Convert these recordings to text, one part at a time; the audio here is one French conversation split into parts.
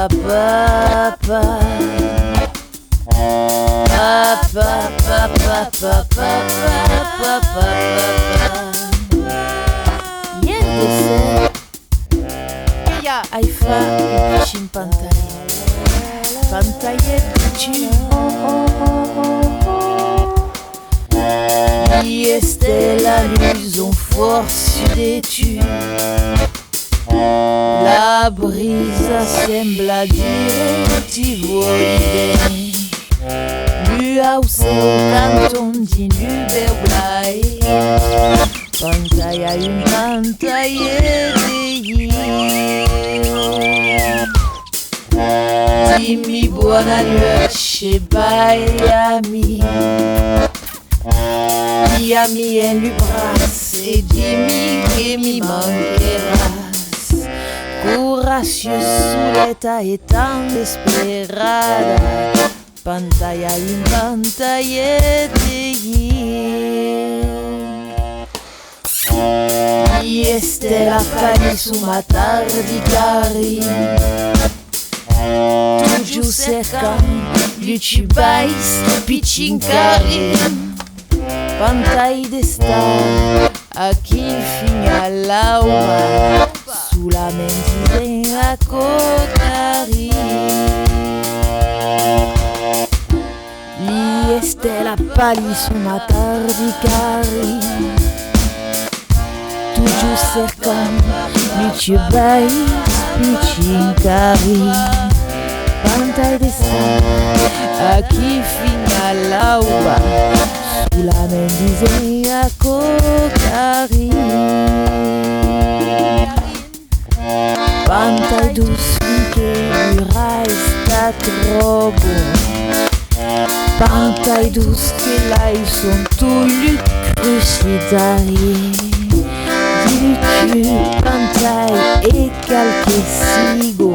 pa pa. Pa pa pa pa pa pa pa pa. Yendese Aifa için pantaye için este la luison force d'étude. La brisa sembla direttivo idee. Nu au seu canton din Uberblai. Pantaia in pantaie de dimmi buonanotte baiami. Diami en l'ubras e dimmi che mi mancheras. Coraggio suleta e tan desperada. Pantalla in pantaie de este la pani su matar di cari. Tuju cercam, lucibais, picincari. Pantai d'estar, aqui finha l'auma, sulla mente a cocari. Este la pali su matar di cari. Tuju cercam, lucibais, picincari. Pantai d'estar, aqui finha l'auma, sulla mente a cocari. Pantai douce che resta troppo. Pantai douce che l'ai son tout le crucidari. Dis-tu pantai e calque sigo.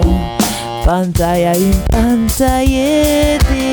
Pantaia in pantaie de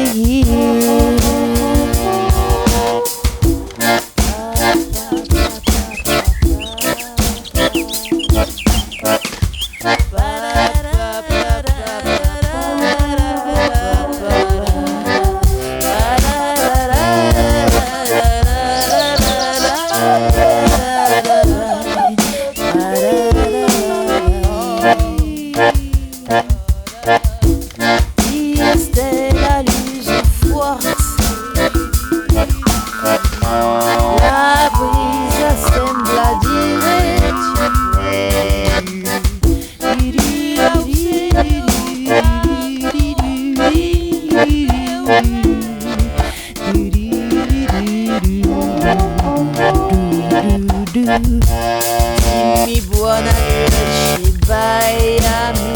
dimmi buonanotte baiami.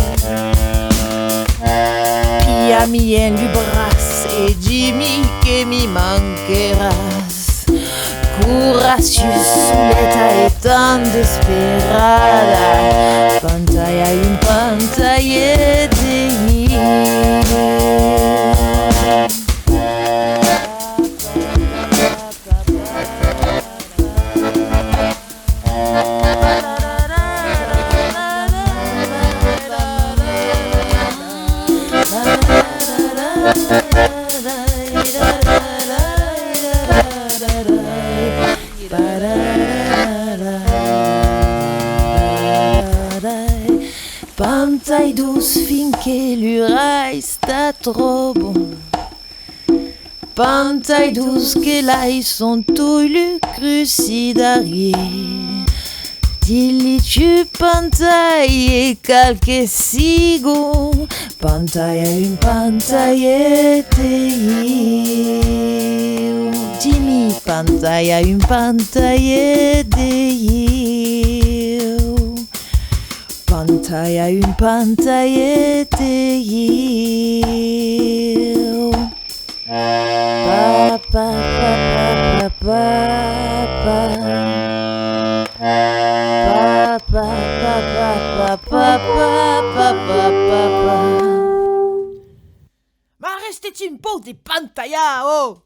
Piami en l'ubras e dimmi che mi mancheras. Coraggio suleta e tan desperada. Pantaia in pantaie de Pantai douce finché l'urai sta trop bon. Pantai douce che l'ai son tout le crucidarier. Dilli tu pantai e calque sigo. Pantaia in pantaie te. Dimmi pantaia in pantaie de. Pantaia in pantaie te. Pa pa pa pa pa pa. Pa pa pa pa pa pa pa. Ma restez-tu une pause des pantaillas, oh!